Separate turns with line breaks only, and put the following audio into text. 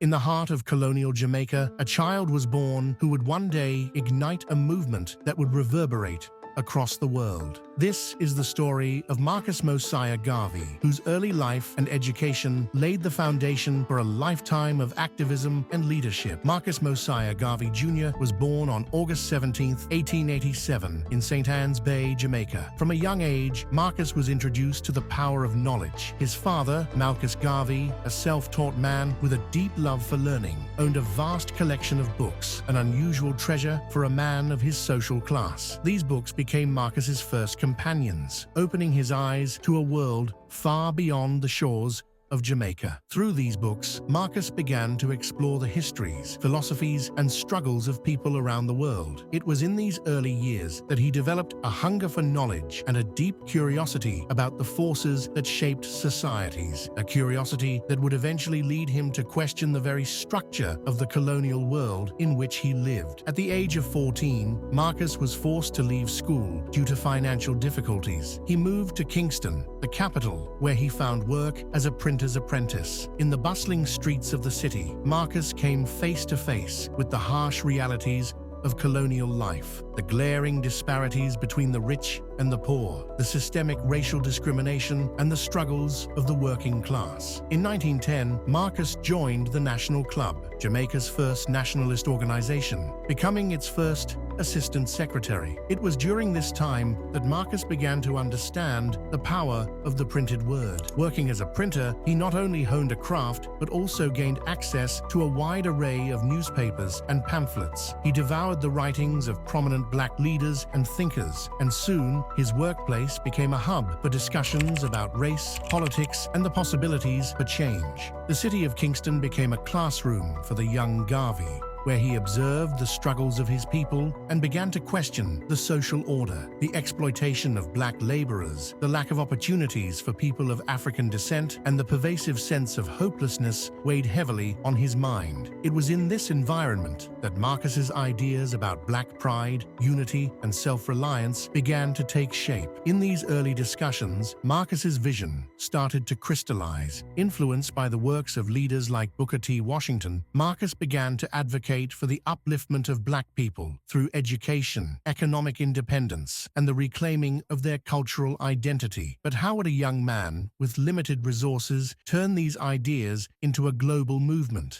In the heart of colonial Jamaica, a child was born who would one day ignite a movement that would reverberate across the world. This is the story of Marcus Garvey, whose early life and education laid the foundation for a lifetime of activism and leadership. Marcus Garvey Jr. was born on August 17, 1887, in St. Ann's Bay, Jamaica. From a young age, Marcus was introduced to the power of knowledge. His father, Marcus Garvey, a self-taught man with a deep love for learning, owned a vast collection of books, an unusual treasure for a man of his social class. These books became Marcus's first companions, opening his eyes to a world far beyond the shores of Jamaica. Through these books, Marcus began to explore the histories, philosophies, and struggles of people around the world. It was in these early years that he developed a hunger for knowledge and a deep curiosity about the forces that shaped societies, a curiosity that would eventually lead him to question the very structure of the colonial world in which he lived. At the age of 14, Marcus was forced to leave school due to financial difficulties. He moved to Kingston, the capital, where he found work as a printer's apprentice. In the bustling streets of the city, Marcus came face to face with the harsh realities of colonial life, the glaring disparities between the rich and the poor, the systemic racial discrimination, and the struggles of the working class. In 1910, Marcus joined the National Club, Jamaica's first nationalist organization, becoming its first assistant secretary. It was during this time that Marcus began to understand the power of the printed word. Working as a printer, he not only honed a craft, but also gained access to a wide array of newspapers and pamphlets. He devoured the writings of prominent black leaders and thinkers, and soon his workplace became a hub for discussions about race, politics, and the possibilities for change. The city of Kingston became a classroom for the young Garvey, where he observed the struggles of his people and began to question the social order, the exploitation of black laborers, the lack of opportunities for people of African descent, and the pervasive sense of hopelessness weighed heavily on his mind. It was in this environment that Marcus's ideas about black pride, unity, and self-reliance began to take shape. In these early discussions, Marcus's vision started to crystallize. Influenced by the works of leaders like Booker T. Washington, Marcus began to advocate for the upliftment of black people through education, economic independence, and the reclaiming of their cultural identity. But how would a young man with limited resources turn these ideas into a global movement?